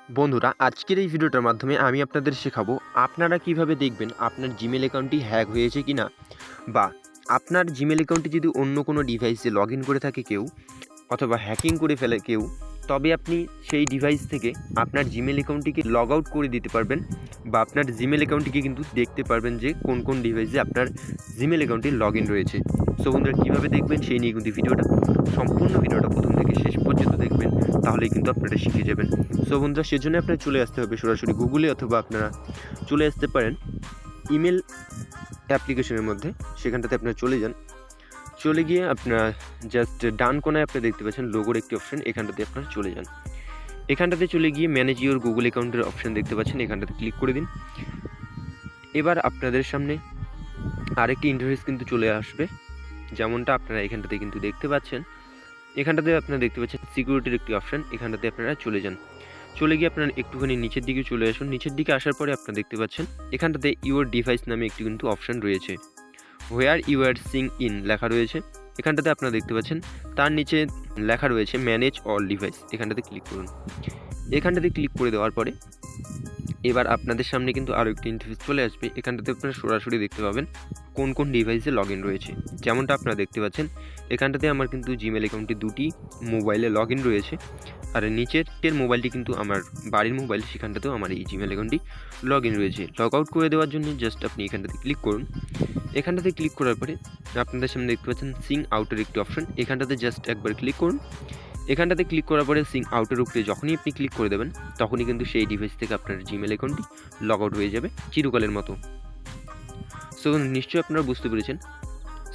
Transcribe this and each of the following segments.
বন্ধুরা, আজকের এই ভিডিওটার মাধ্যমে আমি আপনাদের শেখাবো আপনারা কিভাবে দেখবেন আপনার জিমেল অ্যাকাউন্টটি হ্যাক হয়েছে কিনা, বা আপনার জিমেল অ্যাকাউন্টটি যদি অন্য কোনো ডিভাইসে লগ ইন করে থাকে কেউ, অথবা হ্যাকিং করে ফেলে কেউ, তবে আপনি সেই ডিভাইস থেকে আপনার জিমেল অ্যাকাউন্টটিকে লগ আউট করে দিতে পারবেন, বা আপনার জিমেল অ্যাকাউন্টটিকে কিন্তু দেখতে পারবেন যে কোন কোন ডিভাইসে আপনার জিমেল অ্যাকাউন্টটি লগ ইন রয়েছে। সো বন্ধুরা, কীভাবে দেখবেন সেই নিয়ে কিন্তু ভিডিওটা, সম্পূর্ণ ভিডিওটা প্রথম থেকে শেষ পর্যন্ত দেখবেন, তাহলেই কিন্তু আপনারা শিখে যাবেন। সো বন্ধুরা, সেজন্য আপনার চলে আসতে হবে সরাসরি গুগলে, অথবা আপনারা চলে আসতে পারেন ইমেল অ্যাপ্লিকেশনের মধ্যে। সেখানটাতে আপনারা চলে যান, চলে গিয়ে আপনার জাস্ট ডান কোনায় আপনি দেখতে পাচ্ছেন লোগোর একটি অপশন, এখানটাতে আপনারা চলে যান। এখানটাতে চলে গিয়ে ম্যানেজ ইউর গুগল অ্যাকাউন্টের অপশন দেখতে পাচ্ছেন, এখানটাতে ক্লিক করে দিন। এবার আপনাদের সামনে আরেকটি ইন্টারফেস কিন্তু চলে আসবে, যেমনটা আপনারা এখানটাতে কিন্তু দেখতে পাচ্ছেন। এখানটাতে আপনারা দেখতে পাচ্ছেন সিকিউরিটির একটি অপশন, এখানটাতে আপনারা চলে যান। চলে গিয়ে আপনারা একটুখানি নিচের দিকে চলে আসুন। নিচের দিকে আসার পরে আপনারা দেখতে পাচ্ছেন এখানটাতে ইউর ডিভাইস নামে একটি কিন্তু অপশন রয়েছে, where you are sign in লেখা রয়েছে। এখানটাতে আপনারা দেখতে পাচ্ছেন তার নিচে লেখা রয়েছে ম্যানেজ অল ডিভাইস, এখানটাতে ক্লিক করুন। এখানটাতে ক্লিক করে দেওয়ার পরে এবার আপনাদের সামনে কিন্তু আরও একটি ইন্টারফেস চলে আসবে। এখানটাতে আপনারা সরাসরি দেখতে পাবেন কোন কোন ডিভাইসে লগ ইন রয়েছে। যেমনটা আপনারা দেখতে পাচ্ছেন এখানটাতে আমার কিন্তু জিমেল অ্যাকাউন্টটি দুটি মোবাইলে লগ ইন রয়েছে, আর নিচের মোবাইলটি কিন্তু আমার বাড়ির মোবাইল, সেখানটাতেও আমার এই জিমেল অ্যাকাউন্টটি লগ ইন রয়েছে। লগ আউট করে দেওয়ার জন্য জাস্ট আপনি এখানটাতে ক্লিক করুন। এখানটাতে ক্লিক করার পরে আপনাদের সামনে দেখতে পাচ্ছেন সিং আউটের একটি অপশন, এখানটাতে জাস্ট একবার ক্লিক করুন। এখানটাতে ক্লিক করার পরে সিং আউটের উপরে যখনই আপনি ক্লিক করে দেবেন, তখনই কিন্তু সেই ডিভাইস থেকে আপনার জিমেল অ্যাকাউন্টটি লগ আউট হয়ে যাবে চিরকালের মতো। সো নিশ্চয়ই আপনারা বুঝতে পেরেছেন।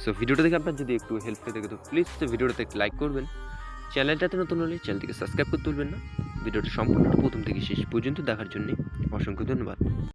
সো ভিডিওটা দেখে আপনার যদি একটু হেল্প পেয়ে থাকে তো প্লিজ ভিডিওটাতে একটু লাইক করবেন। চ্যানেলটাতে নতুন হলে চ্যানেলটিকে সাবস্ক্রাইব করতে ভুলবেন না। ভিডিওটা সম্পূর্ণ প্রথম থেকে শেষ পর্যন্ত দেখার জন্য অসংখ্য ধন্যবাদ।